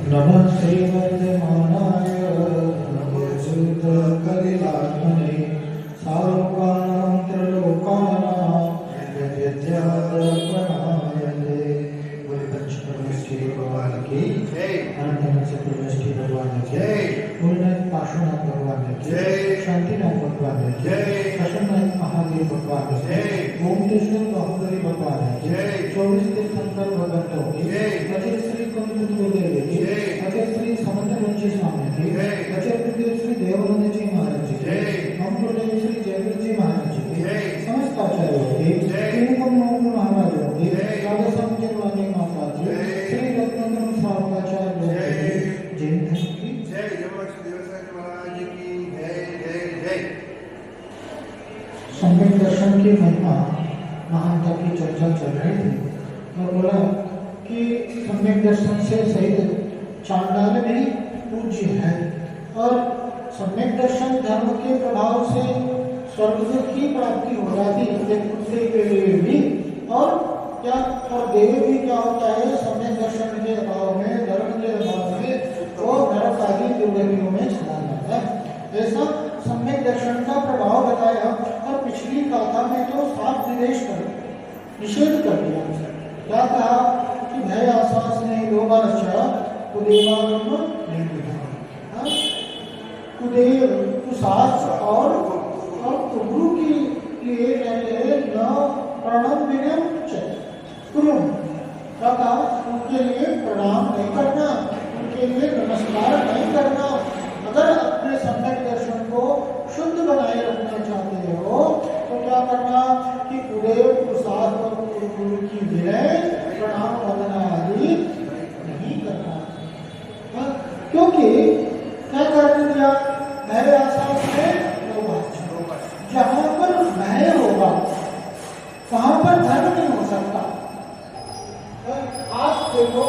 नमः श्रीमद्रमणाय नमोऽच्युतकलिलात्मने सार्वकाणां त्रिलोकानां यद्यद्याद्रपणायते। बोले पंचपरमेष्ठी भगवान की अनंत चतुर्वेष्ठी भगवान की पूर्णनाथ पार्श्वनाथ भगवान की शांतिनाथ भगवान की प्रसन्ननाथ महादेव भगवान की ओमकेश्वर बाहुबली भगवान की 24 तीर्थंकर भगवंतों की अजय श्री कुंभ देवी की अजय श्री समंतवंशी स्वामी की अजय गुरुदेव श्री देवानंद जी महाराज जी की हम गुरुदेव श्री जयवीर जी महाराज जी की समस्त आचार्यों की तीन महाराजों की राधा स्वामी वाणी माता जी श्री रत्नाकर स्वामी जय की जय महाराज की जय जय जय। सम्यक दर्शन की महिमा महानता की चर्चा चल रही थी और बोला कि सम्यक दर्शन से सहित चांडाल भी पूज्य है और सम्यक दर्शन धर्म के प्रभाव से स्वर्ग की प्राप्ति हो जाती है पुत्री के लिए भी और क्या और देव भी क्या होता है सम्यक दर्शन के अभाव में धर्म के अभाव में वो नरक आदि दुर्गतियों में चला जाता है। ऐसा सम्यक दर्शन का प्रभाव बताया और पिछली गाथा में तो साफ निषेध कर दिया। क्या कहा कि भय आशास ने लोभाश्च कुदेवागम कुदेव कुशाच और कुरु के लिए कहते हैं न प्रणम विनम कुरुम। क्या कहा उनके लिए प्रणाम नहीं करना, उनके लिए नमस्कार नहीं करना। अगर अपने सम्यक दर्शन को शुद्ध बनाए रखना चाहते हो तो क्या करना कि कुदेव कुशाच और कुरु की विनय प्रणाम वंदना आदि नहीं करना। क्योंकि क्या करने दिया भय आशास में लोभाश्च। जहां पर भय होगा वहां पर धर्म नहीं हो सकता। आप देखो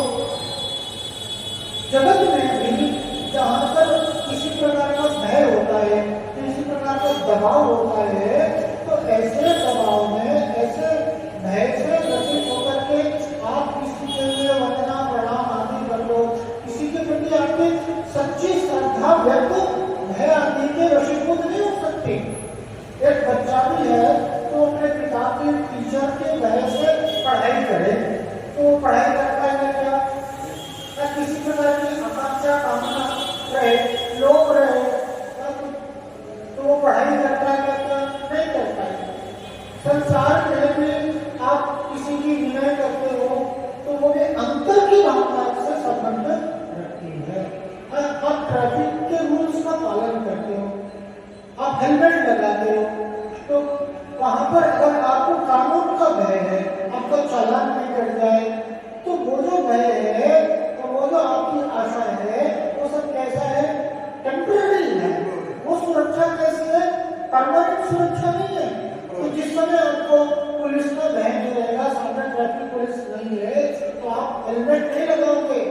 जगत में भी जहां पर किसी प्रकार का भय होता है, किसी प्रकार का दबाव होता है, तो ऐसे दबाव में ऐसे भय से ग्रसित होकर के आप किसी के लिए वंदना प्रणाम आदि कर लो, किसी के प्रति आपकी सच्ची श्रद्धा व्यक्त भय आदि के वशीभूत नहीं हो सकती। एक बच्चा भी है तो अपने पिता के टीचर के भय से पढ़ाई करे तो पढ़ाई कर पाएगा क्या? किसी प्रकार की आकांक्षा कामना रहे, लोग रहे तो वो पढ़ाई कर पाएगा क्या? नहीं कर पाएगा। संसार में भी आप किसी की विनय करते हो तो वो भी अंतर की भावना से संबंध रखती है। आप ट्रैफिक के रूल्स का पालन करते हो, आप हेलमेट लगाते हो, तो वहां पर अगर आपको कानून का भय है, आपका चालान नहीं कट जाए, तो वो जो भय है तो वो जो आपकी आशा है वो सब कैसा है? टेम्पररी है। वो सुरक्षा कैसी है? परमानेंट सुरक्षा नहीं है। तो जिस समय आपको पुलिस का भय नहीं रहेगा, सामने ट्रैफिक पुलिस नहीं है, तो आप हेलमेट नहीं लगाओगे,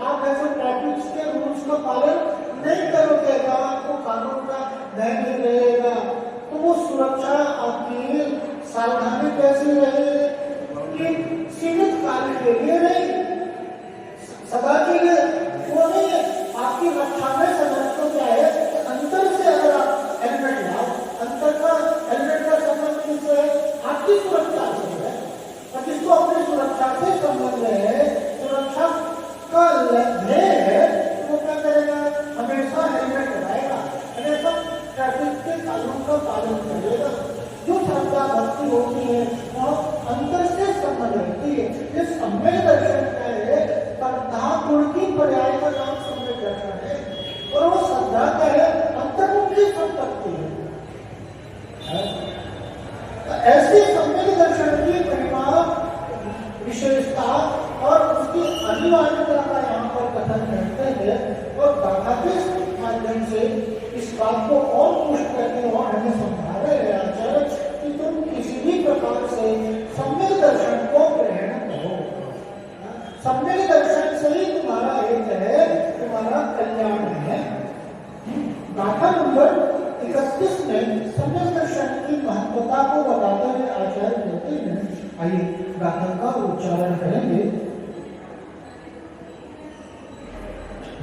आप ऐसे ट्रैफिक के रूल्स का पालन नहीं करोगे, तो आपको कानून का भय नहीं रहेगा। तो वो सुरक्षा आपकी सावधानी कैसी रहेगी कि सीमित काल के लिए नहीं, सदा के लिए वो नहीं है। आपकी रक्षा में समझ तो क्या है? अंतर से अगर आप हेलमेट लाओ, अंतर का हेलमेट का संबंध किससे है? आपकी सुरक्षा से है। और जिसको अपनी सुरक्षा से संबंध है, सुरक्षा का ध्येय है, वो क्या करेगा? हमेशा हेलमेट लगाएगा, हमेशा ट्रैफिक के कानून का पालन करेगा। जो श्रद्धा भक्ति होती है वो अंतर से संबंध रखती है। ये सम्यक दर्शन क्या है? श्रद्धा गुण की पर्याय का नाम सम्यक दर्शन है और वो श्रद्धा क्या है? अंतर्मुखी संपत्ति है। ऐसे सम्यक दर्शन की महिमा, विशेषता और उसकी अनिवार्यता का यहाँ पर कथन करते हैं और गाथा के माध्यम से इस बात को और पुष्ट करते हैं और हमें समझा रहे हैं आचार्य कि तुम किसी भी प्रकार से सम्यक दर्शन को ग्रहण करो। सम्यक दर्शन से ही तुम्हारा हित है, तुम्हारा कल्याण है। गाथा नंबर 31 में सम्यक दर्शन की महत्वता को बताते हुए आचार्य कहते हैं, आइए गाथा का उच्चारण करेंगे।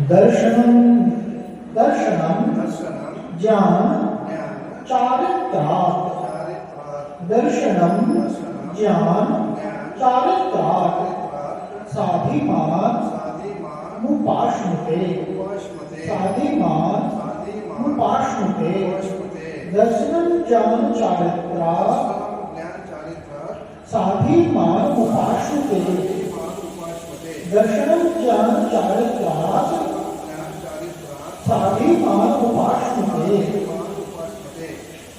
दर्शनम दर्शनम दर्शनम ज्ञान ज्ञान चारित्रात् चारित्रात् दर्शनम ज्ञान ज्ञान चारित्रात् चारित्रात् साधिमान साधिमान मुपाश्नुते उपाश्मते साधिमान साधिमान मुपाश्नुते उपाश्मते दर्शनम ज्ञान चारित्रात् ज्ञान चारित्रात् साधिमान मुपाश्नुते साधिमान उपाश्मते दर्शनम ज्ञान चारित्रात् ज्ञान चारित्रात् साधिमान मुपाश्नुते साधिमान उपाश्मते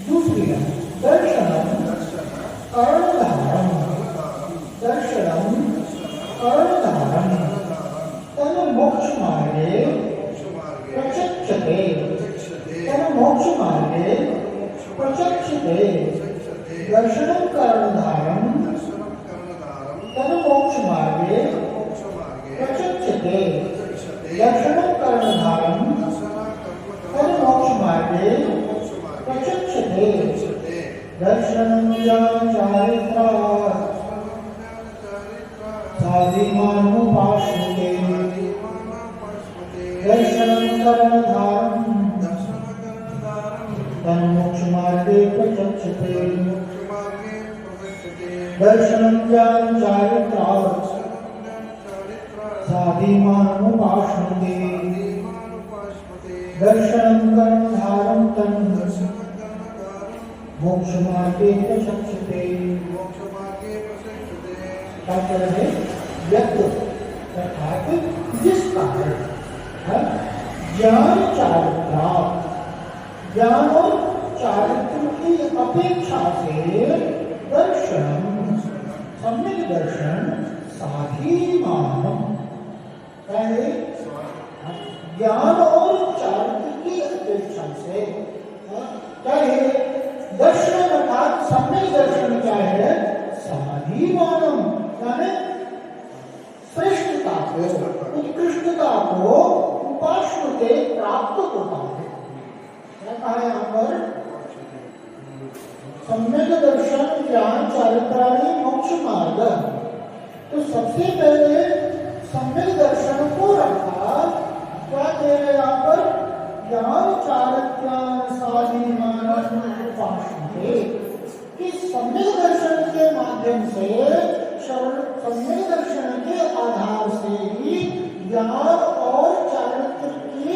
दूसरी है दर्शनम दर्शन कर्णधारम कर्णधारम दर्शनम दर्शन कर्णधारम कर्णधारम तन मोक्ष मार्गे मोक्षमार्गे प्रचक्षते प्रचक्षते तन मोक्ष मार्गे प्रचक्षते प्रचक्षते दर्शनम कर्णधारम दर्शनं कर्णधारं तन मोक्ष मार्गे मोक्षमार्गे प्रचक्षते प्रचक्षते दर्शनम कर्णधारम दर्शनं तन मोक्ष मार्गे मोक्षमार्गे प्रचक्षते प्रचक्षते दर्शनम ज्ञान चारित्रात् साधिमानुपाश्नुते दर्शनम कर्णधारम तन्मोक्षमार्गे प्रचक्षते दर्शनम ज्ञान चारित्रात् साधिमानुपाश्नुते दर्शनम कर्णधारम तन्मोक्षमार्गे प्रचक्षते तात्पर्य है व्यक्ति अर्थात जिस कारण ज्ञान चारित्रात् ज्ञान और चारित्र की अपेक्षा से दर्शन सम्यक दर्शन साधिमानम ज्ञान और चारित्र की अपेक्षा से क्या है दर्शन अर्थात सम्यक दर्शन क्या है साधिमानम यानी श्रेष्ठता को उत्कृष्टता को उपाश्नुते प्राप्त होता है क्या कहा है यहाँ पर सम्यक दर्शन ज्ञान चारित्राणि मोक्ष मार्ग तो सबसे पहले सम्यक दर्शन को रखा क्या कह रहे हैं यहाँ पर ज्ञान चारित्राण साधिमान उपाश्नुते कि सम्यक दर्शन के माध्यम से सम्यक दर्शन के आधार से ही ज्ञान और चारित्र की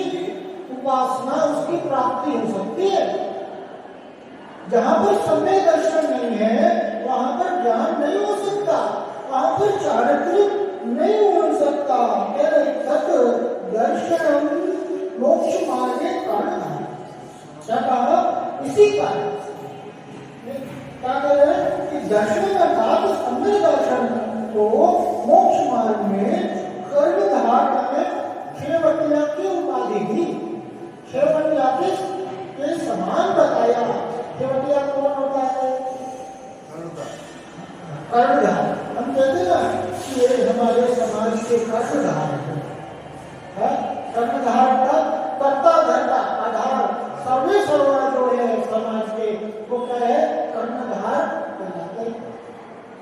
उपासना उसकी प्राप्ति हो सकती है। जहां पर सम्यक दर्शन नहीं है वहां पर ज्ञान नहीं हो सकता, वहां पर चारित्र नहीं हो सकता। दर्शन मोक्ष मार्गे करना क्या कहा इसी कारण क्या कह रहे हैं कि दर्शन अर्थात सम्यक दर्शन को मोक्ष मार्ग में कर्णधार में क्षेवटिया की उपाधि दी, क्षेवटिया के समान बताया। क्षेवटिया कौन होता है? कर्णधार। हम कहते हैं ना कि ये हमारे समाज के कर्णधार है। कर्णधार का कर्ता धर्ता आधार सर्वे सर्वा जो है समाज के वो क्या है कर्णधार कहलाते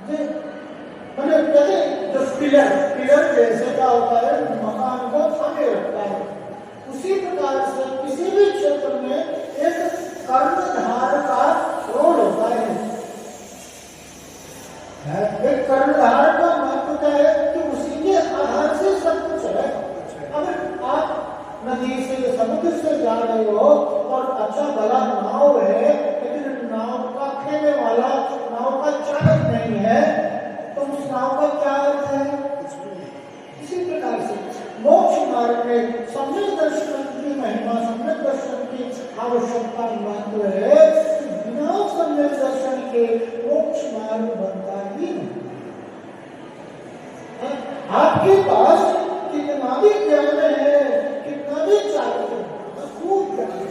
हैं। मैंने कहते जो पिलर जैसे क्या होता है मकान को थामे रखता है, उसी प्रकार से किसी भी क्षेत्र में एक कर्णधार का रोल होता है। एक कर्णधार का महत्व क्या है कि उसी के आधार से सब कुछ है। अगर आप नदी से समुद्र से जा रहे हो और अच्छा भला नाव है लेकिन नाव का खेने वाला नाव का चालक नहीं है तो उस नाव का क्या अर्थ है? इसी प्रकार से मोक्ष मार्ग में सम्यक दर्शन की महिमा, सम्यक दर्शन की आवश्यकता मात्र है। बिना सम्यक दर्शन के मोक्ष मार्ग बनता ही नहीं। आपके पास कितना भी ज्ञान है, कितना भी चारित्र खूब ज्ञान,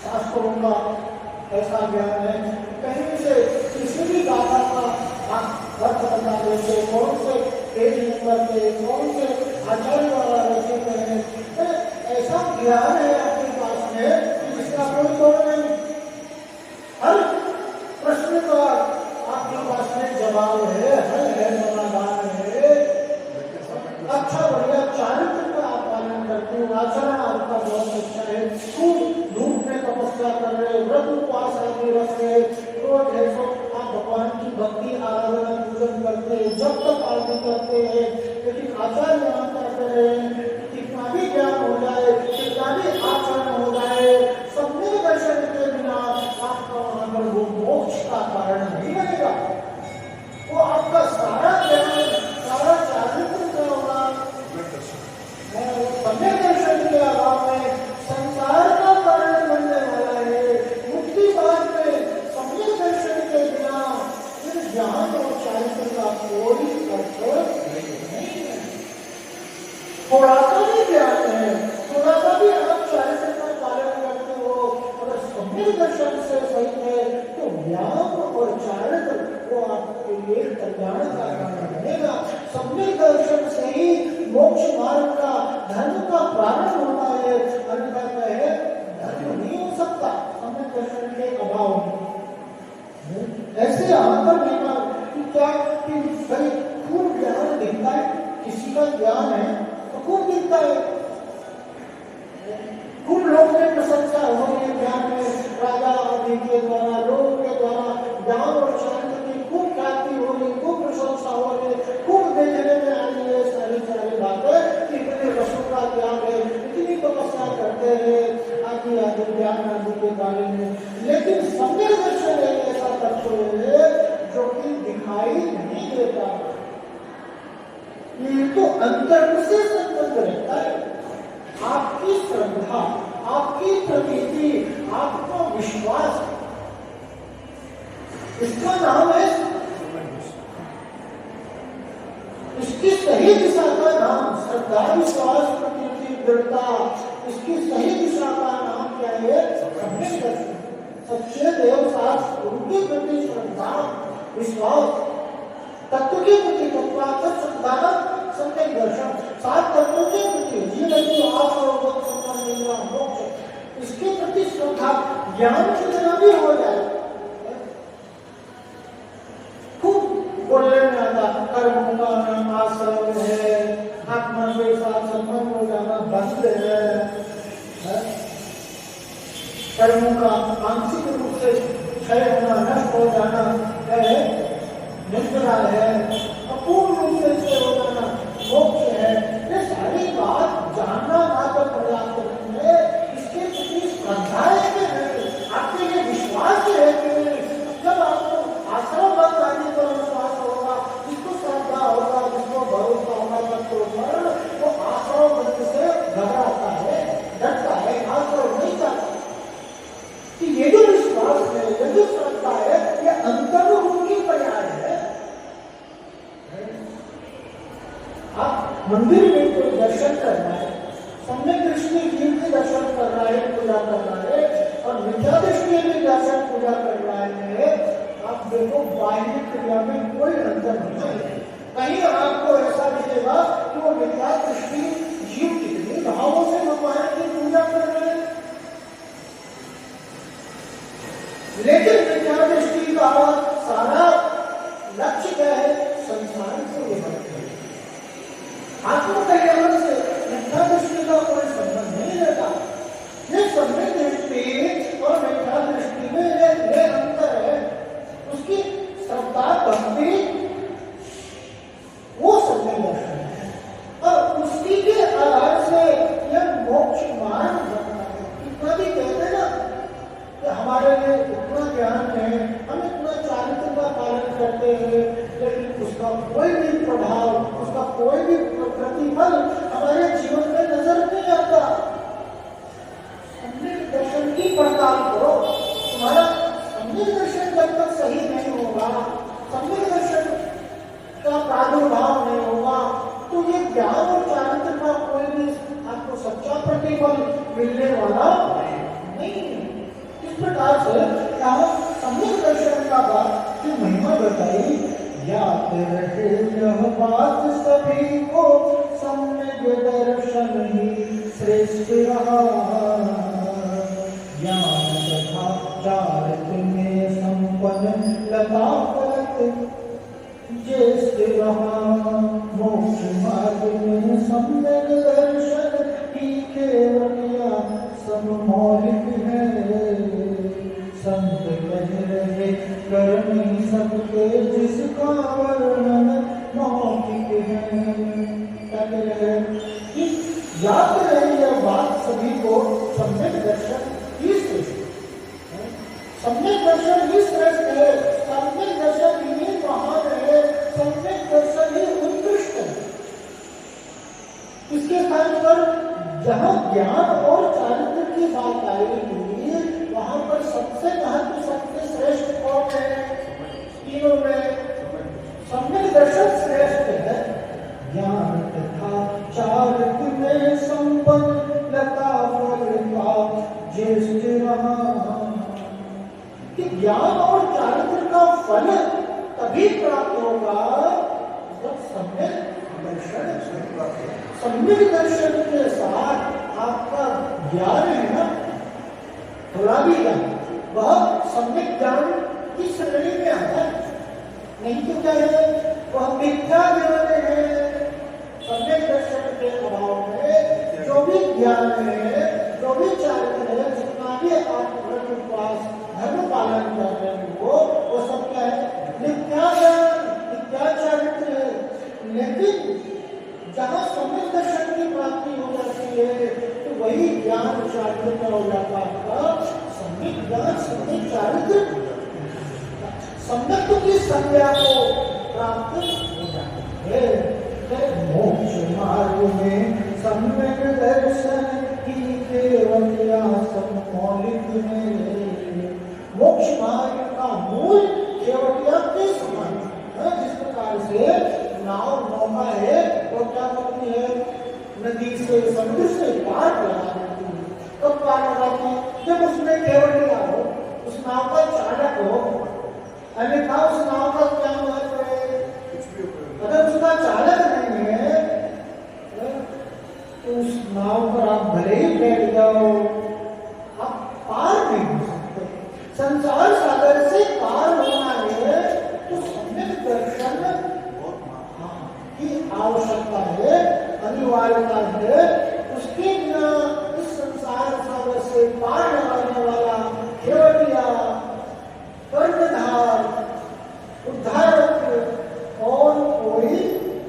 शास्त्रों का ऐसा ज्ञान है कहीं से किसी भी गाथा का अर्थ बता देते, कौन से पेज नंबर पे कौन से आचार्य वाला रचते हैं, ऐसा ज्ञान है आपके पास में जिसका कोई तोड़ नहीं। हर प्रश्न का आपके पास में जवाब है, हल है, समाधान है। अच्छा बढ़िया चारित्र का आप पालन करते हो। आज थोड़ा सा भी ज्ञान है, थोड़ा सा भी आप चारित्र का पालन करते हो, अगर सम्यक दर्शन से सही है तो व्यायाम और चारित्र वो आपके लिए कल्याण का कारण बनेगा। सम्यक दर्शन से ही मोक्ष मार्ग का धर्म का प्रारंभ होता है, अन्यथा कहे धर्म नहीं हो सकता सम्यक दर्शन के अभाव में। ऐसे आकर देखा कि क्या कि भाई खूब ज्ञान दिखता है, किसी का ज्ञान है तो खूब दिखता है, खूब लोग में प्रशंसा हो रही है ज्ञान में, राजा आदि के द्वारा लोगों के द्वारा ज्ञान और शांति की खूब ख्याति हो रही, खूब प्रशंसा हो रही, खूब देखने में आ रही है सारी बातें कि इतने वर्षों का ज्ञान है, इतनी तपस्या करते हैं आदि आदि ज्ञान आदि के बारे में। लेकिन सम्यक दर्शन एक ऐसा तत्व है जो कि दिखाई नहीं देता, ये तो अंतर से संबंध रहता है। आपकी श्रद्धा, आपकी प्रतीति, आपका विश्वास, इसका नाम है, इसकी सही दिशा का नाम श्रद्धा, विश्वास, प्रतीति, दृढ़ता, इसकी सही दिशा का नाम क्या है? सम्यक दर्शन। सच्चे देव शास्त्र उनके प्रति श्रद्धा, विश्वास, तत्व के प्रति तत्वार्थ श्रद्धा, सम्यक दर्शन, सात तत्वों के प्रति जीवन की आस और मोक्ष, इसके प्रति श्रद्धा, ज्ञान कितना भी हो जाए, खूब बोलने में आता कर्मों का नाम आश्रम है, आत्मा के साथ संबंध हो जाना बंद है, कर्मों का आंशिक रूप से क्षय होना, नष्ट हो जाना है, निष्ठा है, अपूर्ण रूप से क्षय हो जाना मोक्ष है। ये सारी बात जानना मात्र पर्याप्त नहीं है, इसके प्रति श्रद्धा है, आपके लिए विश्वास है कि जब आपको आश्रम बंद आदि पर विश्वास होगा, जिसको श्रद्धा होगा, जिसको भरोसा होगा तत्व पर, वो आश्रम बंद से घबराता है, डरता है, आश्रम नहीं चाहता। कि ये जो विश्वास है, ये जो श्रद्धा है, ये अंतर्मुखी पर्याय है। आप मंदिर में कोई दर्शन कर रहा है, सम्यक दृष्टि कीर्ति दर्शन कर रहा है, पूजा कर रहा है, और मिथ्या दृष्टि में दर्शन पूजा कर रहा है, आप देखो बाह्य क्रिया में कोई अंतर नहीं है। कहीं आपको ऐसा दिखेगा कि वो मिथ्या दृष्टि जीव कितनी भावों से भगवान की पूजा कर रहे हैं, लेकिन मिथ्या दृष्टि का सारा लक्ष्य क्या है? संसार से निपटना, आत्म कल्याण से। मिथ्या दृष्टि का कोई संबंध नहीं रहता। ये सम्यक दृष्टि और मिथ्या दृष्टि में ये अंतर है। उसकी श्रद्धा, भक्ति, वो सम्यक दर्शन है, और उसी के आधार से यह मोक्ष मार्ग बनता है। इतना भी कहते हैं ना कि हमारे लिए इतना ज्ञान है, हम इतना चारित्र का पालन करते हैं, लेकिन उसका कोई भी प्रभाव, उसका कोई भी प्रतिफल हमारे जीवन में नजर नहीं आता। सम्यक दर्शन की पड़ताल करो, तुम्हारा सम्यक दर्शन जब तक सही नहीं होगा, सम्यक दर्शन का प्रादुर्भाव नहीं होगा, तो ये ज्ञान और चारित्र का कोई भी आपको सच्चा प्रतिफल मिलने वाला नहीं। इस प्रकार से यहाँ सम्यक दर्शन का बात की महिमा बताई। याद रहे यह बात सभी को, सम्यक दर्शन ही श्रेष्ठ रहा। ज्ञान तथा चारित्र में संपन्न लता फलत ज्येष्ठ रहा। मोक्ष मार्ग में सम्यक दर्शन ही केवल सब मौलिक है। संत कह रहे करनी सबके, जिसका वर्णन मौखिक है। क्या कह रहे हैं? याद रहे यह बात सभी को, सम्यक दर्शन ही श्रेष्ठ है। सम्यक दर्शन ही श्रेष्ठ है, सम्यक दर्शन ही महान है, सम्यक दर्शन ही उत्कृष्ट है। इसके स्थान पर जहाँ ज्ञान और चारित्र की बात आएगी, वहां पर सबसे महत्व, सबसे श्रेष्ठ कौन है? तीनों में सम्यक दर्शन श्रेष्ठ है। ज्ञान तथा चारित्र में संपन्न लता फलता ज्येष्ठ रहा। कि ज्ञान और चारित्र का फल तभी प्राप्त होगा जब सम्यक दर्शन के साथ आपका ज्ञान है ना, थोड़ा भी ज्ञान, वह सम्यक ज्ञान की श्रेणी में आता है। नहीं तो क्या है, वह मिथ्या ज्ञान है। सम्यक दर्शन के अभाव में जो भी ज्ञान है, जो भी चारित्र है, जितना भी आप व्रत उपवास धर्म पालन कर रहे हो, वो सब क्या है, मिथ्या ज्ञान, मिथ्या चारित्र है। लेकिन जहाँ सम्यक दर्शन की प्राप्ति हो जाती है तो वही ज्ञान चारित्र हो जाता है। सम्यक ज्ञान, सम्यक चारित्र, सम्यक की संज्ञा को प्राप्त हो जाती है। मोक्ष मार्ग में सम्यक दर्शन की केवल मौलिक में। मोक्ष मार्ग का मूल केवलिया के समान है। जिस प्रकार से नाव नौका है वो क्या करती है, नदी से समुद्र से पार लगा देती है। कब पार लगाती है, जब उसमें केवलिया हो, उस नाव का चालक हो। अन्यथा उस नाव का क्या महत्व है, अगर उसका चालक नहीं है तो उस नाव पर आप भले ही बैठ जाओ, आप पार नहीं हो सकते। संसार सागर से पार होना है तो सम्यक दर्शन की आवश्यकता है, अनिवार्यता है। उसके बिना इस संसार सागर से पार लगाने वाला केवलिया, कर्णधार, उद्धारक और कोई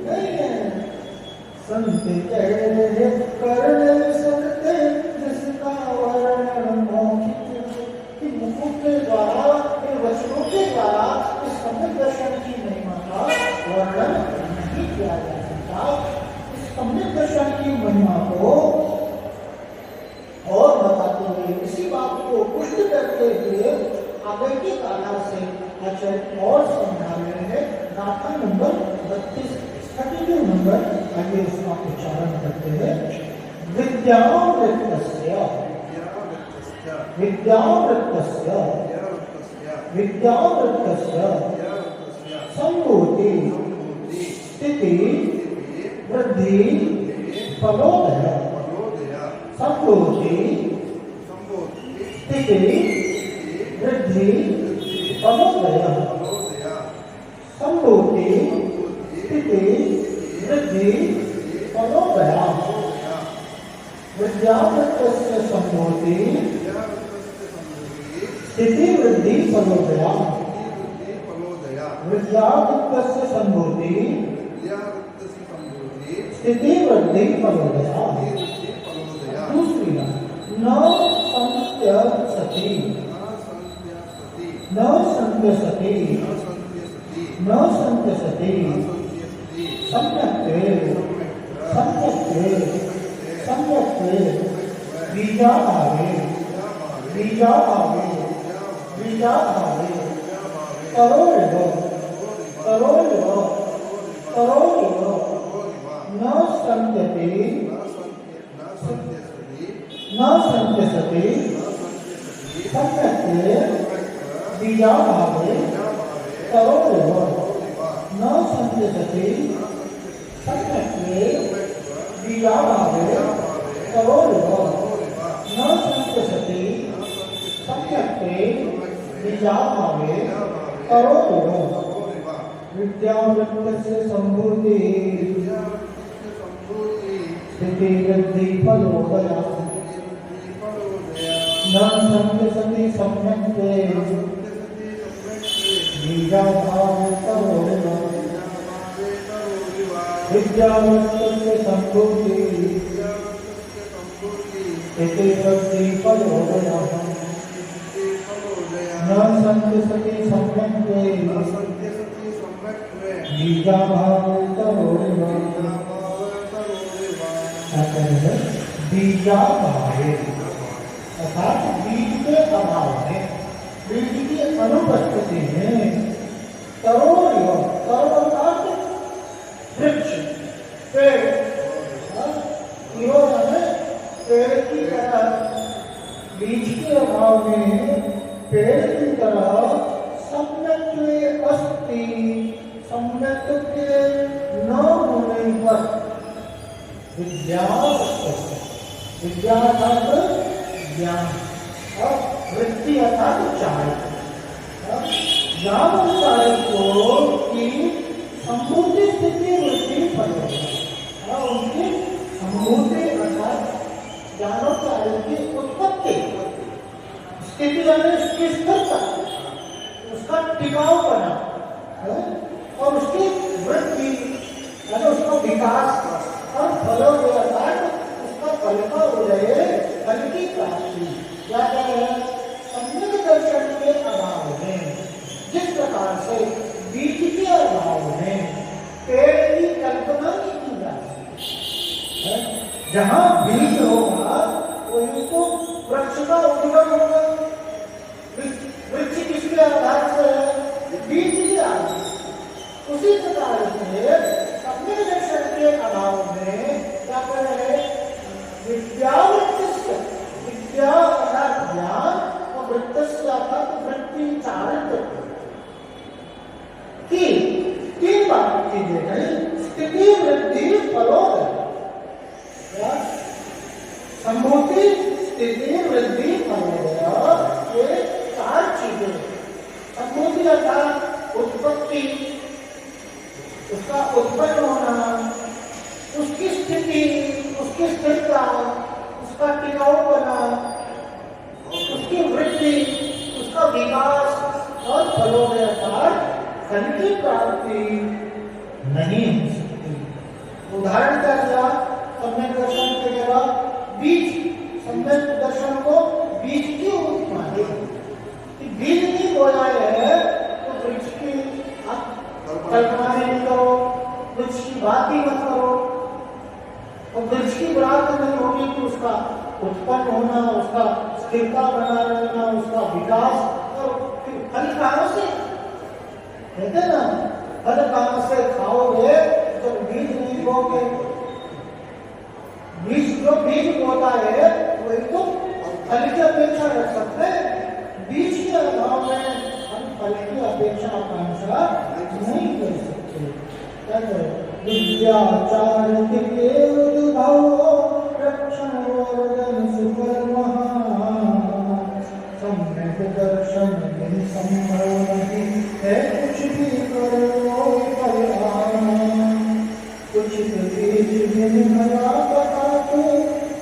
नहीं है। संत कहे कर्ण सकते जिसका वर्णन मौखिक, कि मुखों के द्वारा, इन वचनों के द्वारा इस सम्यक दर्शन की महिमा का वर्णन नहीं किया जा सकता। इस सम्यक दर्शन की महिमा को और बताते हुए, इसी बात को पुष्ट करते हुए आगे के काला से आचार्य और समझा रहे हैं। गाथा नंबर 32, 32 नंबर, आगे उसका उच्चारण करते हैं। विद्यावृत्तस्य विद्यावृत्तस्य विद्यावृत्तस्य संभूति स्थिति वृद्धि फलोदय। संभूति स्थिति वृद्धि फलोदय। संभूति स्थिति वृद्धि फलोदय। विद्यावृत्तस्य संभूति स्थिति वृद्धि फलोदय। विद्यावृत्तस्य संभूति स्थिति वृद्धि फलोदय। दूसरी न संत्यसति, न संत्यसति, न संत्यसति, सम्यक्ते सम्यक्ते सम्यक्ते बीजाभावे बीजाभावे बीजाभावे करोलिव करोलिव करोलिव न संत्यते न संत्यसते सम्यक्ते बीजाभावे करोलिव न संत्यसते सम्यक्ते बीजाभावे करोलिव न संत्यसते सम्यक्ते बीजाभावे करोलिव। विद्यावृत्तस्य संभूति स्थिति वृद्धि फलोदय। न संत्यसति सम्यक्ते बीजाभावे करोलिव। विद्यावृत्तस्य संभूति स्थिति वृद्धि फलोदय। न संत्यसति सम्यक्ते बीजाभावे करोलिव। बीजाभावे अर्थात बीज के अभाव में, बीज की अनुपस्थिति में करोलिव, करोड़ अर्थात वृक्ष, पेड़, इव जीवन पेड़ की तरह, बीज के अभाव में पेड़ की तरह सम्यक् अस्ति, सम्यक् के न होने पर विद्या, विद्या अर्थात ज्ञान और वृत्ति अर्थात चाय, ज्ञान और चाय को की संपूर्ण स्थिति वृत्ति फल और उनकी संपूर्ण अर्थात ज्ञान और चाय की उत्पत्ति, स्थिति यानी उसकी स्थिरता, उसका टिकाऊपना और उसकी वृद्धि यानी उसका विकास और फलों के अर्थात उसका फल का उदय, फल की प्राप्ति। क्या है? सम्यक दर्शन के अभाव में, जिस प्रकार से बीज के अभाव में पेड़ की कल्पना नहीं की जा सकती, जहां बीज होगा वहीं तो वृक्ष का उद्गम होगा। वृक्ष किसके आधार से है? बीज के आधार। उसी प्रकार से सम्यक दर्शन के अभाव में क्या कर रहे? विद्या वृत्तिस्य, विद्या अर्थात ज्ञान और वृत्तिस्य अर्थात वृत्ति चारित्र की तीन बात चीजें हैं, स्थिति वृद्धि फलोदय। सम्भूति स्थिति वृद्धि फलोदय, ये चार चीजें। सम्भूति अर्थात उत्पत्ति, उसका उत्पन्न होना, उसकी स्थिति, उसकी स्थिरता, उसका टिकाऊपना, उसकी वृद्धि, उसका विकास और फलों में अर्थात फल की प्राप्ति नहीं हो सकती। उदाहरण क्या दिया? सम्यक दर्शन के जगह बीज, सम्यक दर्शन को बीज की उपमा दी। बीज नहीं बोला है तो वृक्ष की कल्पना नहीं करो, वृक्ष की बात ही मत करो, और वृक्ष की बात नहीं होगी कि उसका उत्पन्न होना, उसका स्थिरता बना रहना, उसका विकास, और फल कहां से? कहते ना, फल कहां से खाओगे जब बीज नहीं बोगे। बीज जो बीज बोता है वही तो फल की अपेक्षा रख सकते हैं। बीज के अभाव में हम फल की अपेक्षा आकांक्षा नहीं कर सकते। विद्याचार के उद्भव रक्षण वर्धन सुकर्मः, सम्यक दर्शन नहीं संभव नहीं है, कुछ भी करो परिणाम। कुछ बीज जिन भला बता के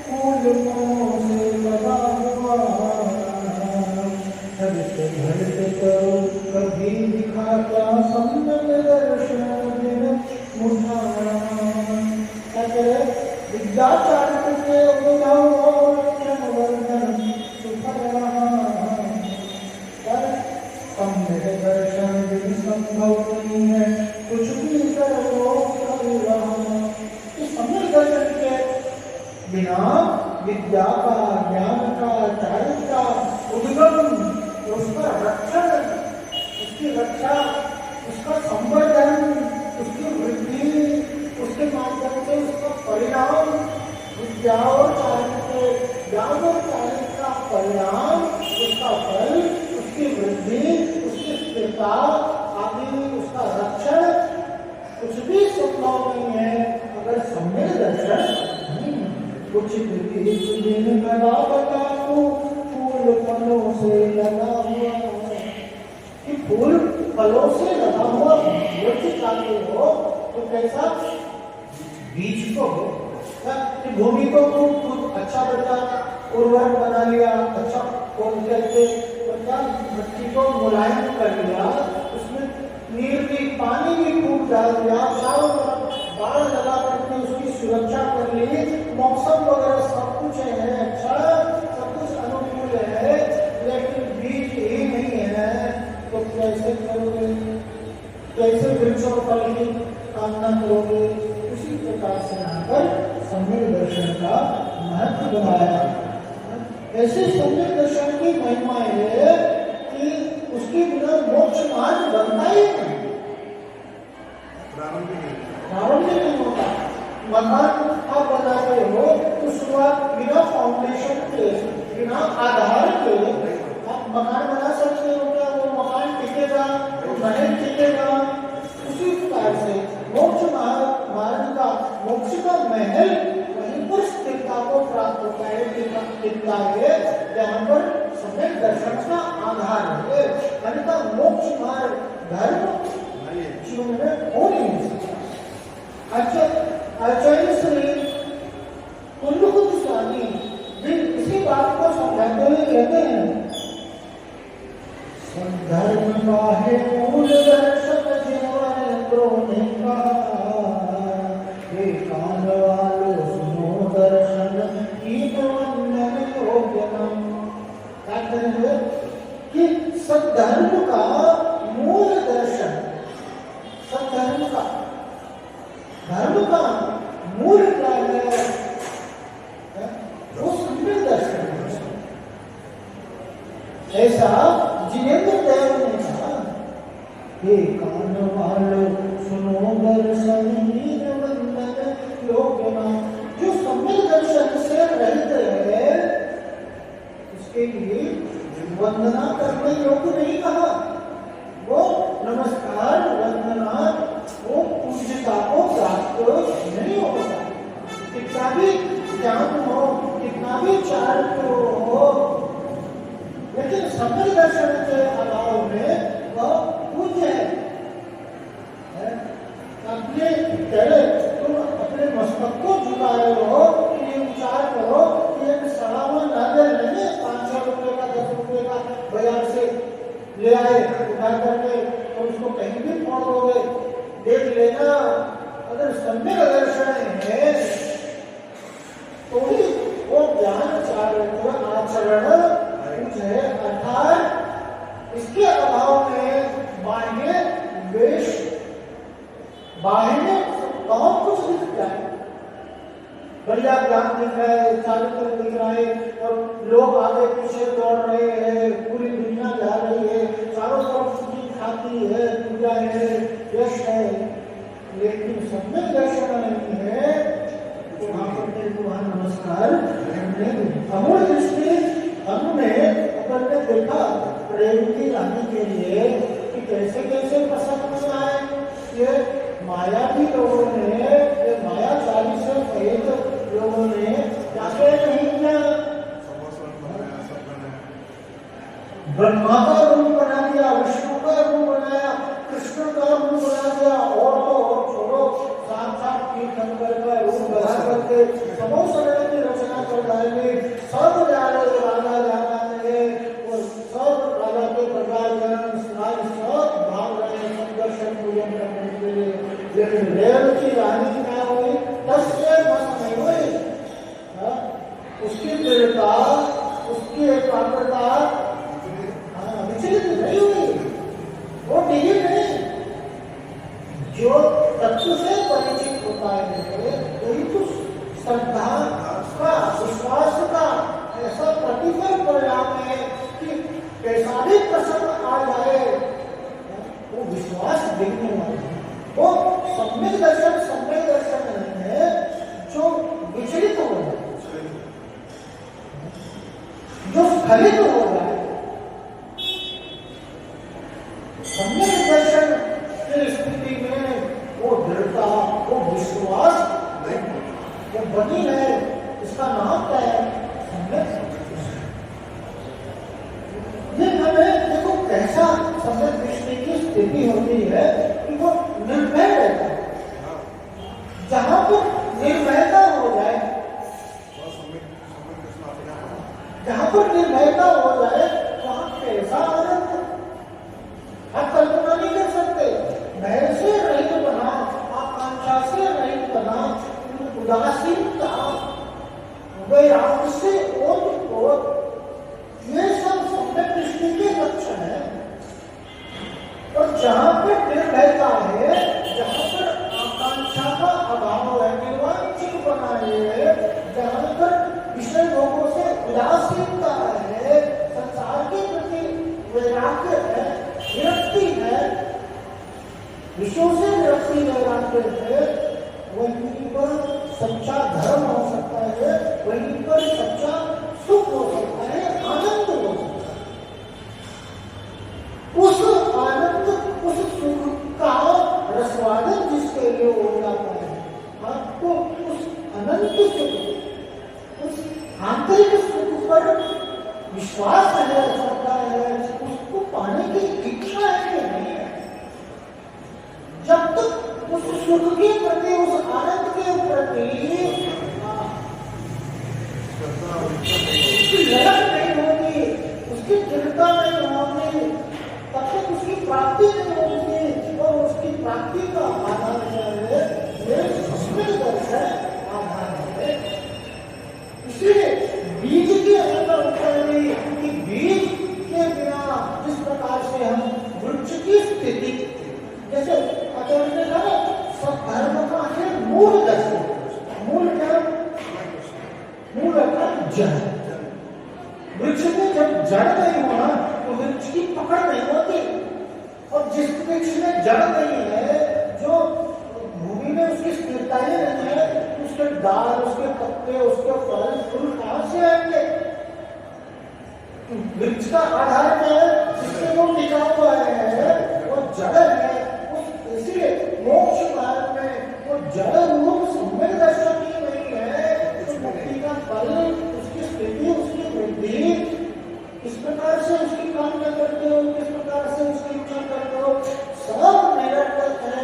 फूलों से लगा हुआ, सबसे भरते करो कभी दिखा क्या सम्यक दर्शन दिन मुझाना। क्या करे? विद्याचार के उद्भव रक्षण वर्धन सुफलः, सम्यक दर्शन दिन संभव नहीं है, कुछ भी करो परिणाम। इस सम्यक दर्शन के बिना विद्या का, ज्ञान का, चारित्र का उद्गम, उसका रक्षण, उसकी रक्षा, उसका संवर्धन, उसकी वृद्धि, उसके माध्यम से उसका परिणाम, विद्या और चारित्र, ज्ञान और चारित्र का परिणाम, उसका फल, उसकी वृद्धि, उसकी स्थिरता आदि, उसका रक्षण कुछ भी संभव नहीं है अगर सम्यक दर्शन नहीं है। कुछ दिन लगा बता फूल फलों से लगा हुआ, कि फूल फलों से लगा हुआ वृक्ष चाहते हो तो कैसा? बीज को हो, कि भूमि को खूब अच्छा बढ़िया उर्वरक बना लिया, अच्छा खोल करके क्या मिट्टी को मुलायम कर लिया, उसमें नीर भी, पानी भी खूब डाल दिया, चारों तरफ बाढ़ लगा करके उसकी सुरक्षा कर ली, मौसम वगैरह सब कुछ है अच्छा, सब कुछ अनुकूल है, लेकिन बीज ही नहीं है तो कैसे करोगे? कैसे वृक्षों फल की कामना करोगे? उसी प्रकार से यहाँ पर सम्यक दर्शन का महत्व बनाया। ऐसे सम्यक दर्शन की महिमा है कि उसके बिना मोक्ष मार्ग बनता ही नहीं, प्रारंभ नहीं होता। मकान आप बनाते हो तो शुरुआत बिना फाउंडेशन के, बिना आधार के आप मकान बना सकते हो क्या? वो मकान टिकेगा, वो महल टिकेगा। उसी प्रकार से मोक्ष मार्ग का, मोक्ष का महल वहीं पर स्थिरता को प्राप्त होता है, टिकता है जहाँ पर सम्यक दर्शन का आधार है। अन्यथा मोक्ष मार्ग धर्म जीवन में हो नहीं सकता। आचार्य श्री कुल्लुकुत स्वामी भी इसी बात को समझाते हुए कहते हैं, धर्म का है मूल दर्शन जीवन द्रोणी का, कान वालो सुनो दर्शन कीट वंदन योग्यम। क्या करेंगे कि सद्धर्म का मूल दर्शन, सद्धर्म का, धर्म का मूल क्या है? वो सम्यक दर्शन। ऐसा जिनेंद्र देव ने कहा, हे कान वालो सुनो दर्शन हीन वंदन योग्यम। जो सम्यक दर्शन से रहित है उसके लिए वंदना करने योग्य नहीं कहा। वो नमस्कार वंदना वो पूज्यता को प्राप्त नहीं होगा। कितना भी ज्ञान हो, कितना भी चारित्र हो, लेकिन सम्यक दर्शन के अभाव में वह पूज्य है। अपने पहले तुम अपने मस्तक को झुका रहे हो, ये विचार करो कि ये सड़ा हुआ नारियल नहीं है, 500 रुपये का, 10 रुपये का बाजार से ले आए उठा करके और उसको कहीं भी फोड़ दोगे। देख लेना, अगर सम्यक दर्शन है तो ही वो ज्ञान चारित्र आचरण है। अर्थात इसके अभाव में बाह्य वेश, बाह्य बहुत कुछ दिख जाए, बढ़िया ज्ञान दिख रहा है, चारित्र दिख रहा है और लोग आगे पीछे दौड़ रहे हैं, पूरी दुनिया जा रही है, चारों तरफ सुखी खाती है, पूजा है, यश है, लेकिन सम्यक दर्शन नहीं है तो वहां पर वहां नमस्कार अमूल दृष्टि हमने अपन ने देखा प्रेम की रानी के लिए कि कैसे कैसे प्रसंग में आए। ये माया भी लोगों ने, ये माया 40 से पहले लोगों ने जाके नहीं किया, ब्रह्मा का रूप बना दिया, विष्णु का रूप बनाया, कृष्ण का रूप बना दिया, और तो और छोड़ो, साक्षात तीर्थंकर का रूप बना करके समोसरण की रचना कर डालेंगे। सब जाने राजा जाना है और सब राजा के प्रकार सब भाग रहे हैं दर्शन पूजन करने के लिए, लेकिन रेल की रानी क्या हुई? 10 से बस नहीं हुई। उसकी दृढ़ता, उसकी एकाग्रता विचलित नहीं हुई, वो डिगी नहीं। जो तत्व से परिचित होता है वही तो श्रद्धा का, विश्वास का ऐसा प्रतिफल परिणाम है कि कैसा भी प्रसंग आ जाए वो विश्वास देखने वाला है। वो सम्यक दर्शन नहीं है जो विचलित हो जाए, जो स्खलित हो जाए। सम्यक दर्शन की स्थिति में वो दृढ़ता, वो विश्वास वो बनी है। इसका नाम क्या है? सम्यक। ये हमें देखो कैसा सम्यक दृष्टि की स्थिति होती है कि वो निर्भय रहता है। जहां पर निर्भयता हो जाए, जहां पर निर्भयता हो जाए वहां कैसा आनंद आप कल्पना नहीं कर सकते। भय से रहित बना, आकांक्षा से रहित बना, उदासीनता, वैराग्य से ओत, ये सब सम्यक दृष्टि के लक्षण है। और जहां पर निर्भयता है, जहां पर आकांक्षा का अभाव है, निर्वांछित बना है, जहां पर विषय लोगों से उदासीनता है, संसार के प्रति वैराग्य है, विरक्ति है, विषयों से विरक्ति वैराग्य है, वहीं पर केवल सच्चा सुख हो सकता है, आनंद हो सकता है। उस आनंद, उस सुख का रसवादन जिसके लिए हो जाता है, आपको उस अनंत सुख, उस आंतरिक सुख पर विश्वास है, श्रद्धा है, उसको पाने की इच्छा है कि नहीं है। जब तक उस सुख के प्रति, उस आनंद के प्रति उसकी लगन नहीं होगी, उसकी दृढ़ता नहीं होगी, तब तक उसकी प्राप्ति नहीं होगी। और उसकी प्राप्ति का आधार है सम्यक दर्शन आधार है। इसलिए बीज के अंदर उतरने कि बीज के बिना जिस प्रकार से हम वृक्ष की स्थिति, जैसे आचार्य ने कहा सब धर्म का है मूल दर्शन। मूल क्या? मूल अर्थात जड़। वृक्ष में जब जड़ नहीं होना तो वृक्ष की पकड़ नहीं होती। और जिस वृक्ष में जड़ नहीं है, जो भूमि में उसकी स्थिरता ही नहीं है, उसके डाल, उसके पत्ते, उसके फल फूल कहां से आएंगे? वृक्ष का आधार क्या है? जिससे वो टिका हुआ है वो जड़ है। इसलिए मोक्ष मार्ग में वो जड़ रूप सम्यक दर्शन ही नहीं है तो मुक्ति का फल, उसकी स्थिति, उसकी वृद्धि, किस प्रकार से उसकी कामना करते हो, किस प्रकार से उसकी इच्छा करते हो, सब निरर्थक है,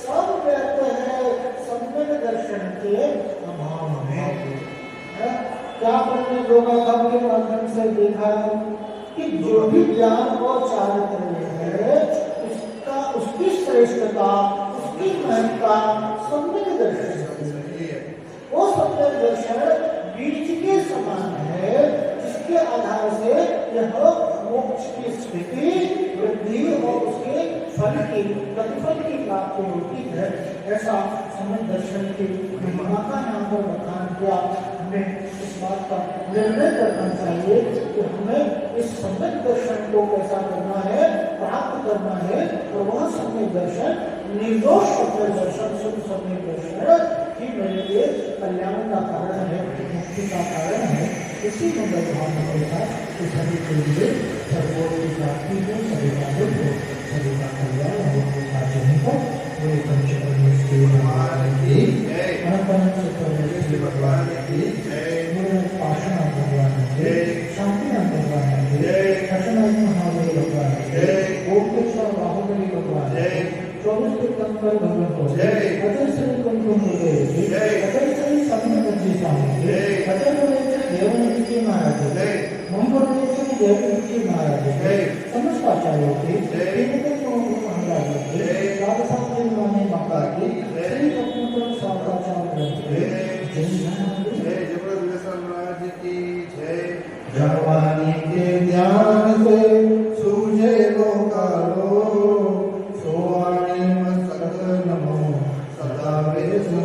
सब व्यर्थ है सम्यक दर्शन के अभाव में। क्या आपने योगाभ्यास के माध्यम से देखा कि जो भी ज्ञान और चारित्र्य है उसका, उसकी श्रेष्ठता, उसकी महत्ता सम्यक दर्शन है। वो सम्यक दर्शन बीज के समान है जिसके आधार से यह मोक्ष की स्थिति, वृद्धि और उसके फल की, प्रतिफल की प्राप्ति होती है। ऐसा सम्यक दर्शन की महिमा का यहाँ पर बखान किया। हमें इस बात का निर्णय करना चाहिए कि हमें इस सम्यक दर्शन को कैसा करना है, प्राप्त करना है। और वह सम्यक दर्शन निर्दोष सम्यक दर्शन, शुद्ध सम्यक दर्शन ही मेरे लिए कल्याण का कारण है, मुक्ति का कारण है। इसी मंगल भावना के साथ इस सभी के लिए सर्वोच्च की प्राप्ति को, सभी का दुख हो, सभी का कल्याण हो, साधन हो। पूरे पंचकर्म के भगवान की अनंत चतुर्दशी भगवान की, पूरे पाषाण भगवान की, शांतिनाथ भगवान की, सत्यनारायण महादेव भगवान की, ओंकेश्वर बाहुबली भगवान की, 24 तीर्थंकर भगवान को, अजय श्री कुंकुम देवी, अजय श्री सत्यनारायण स्वामी की, अजय श्री देवनाथ जी महाराज की, मंगल श्री देवनाथ जी महाराज की, समस्त आचार्यों की, महाराज की, राधासामी माता की, श्री पद्मपुर स्वामी जवानी के ज्ञान से सूझे लोकालो, सोवाणी मस्तक नमो सदा वे सो।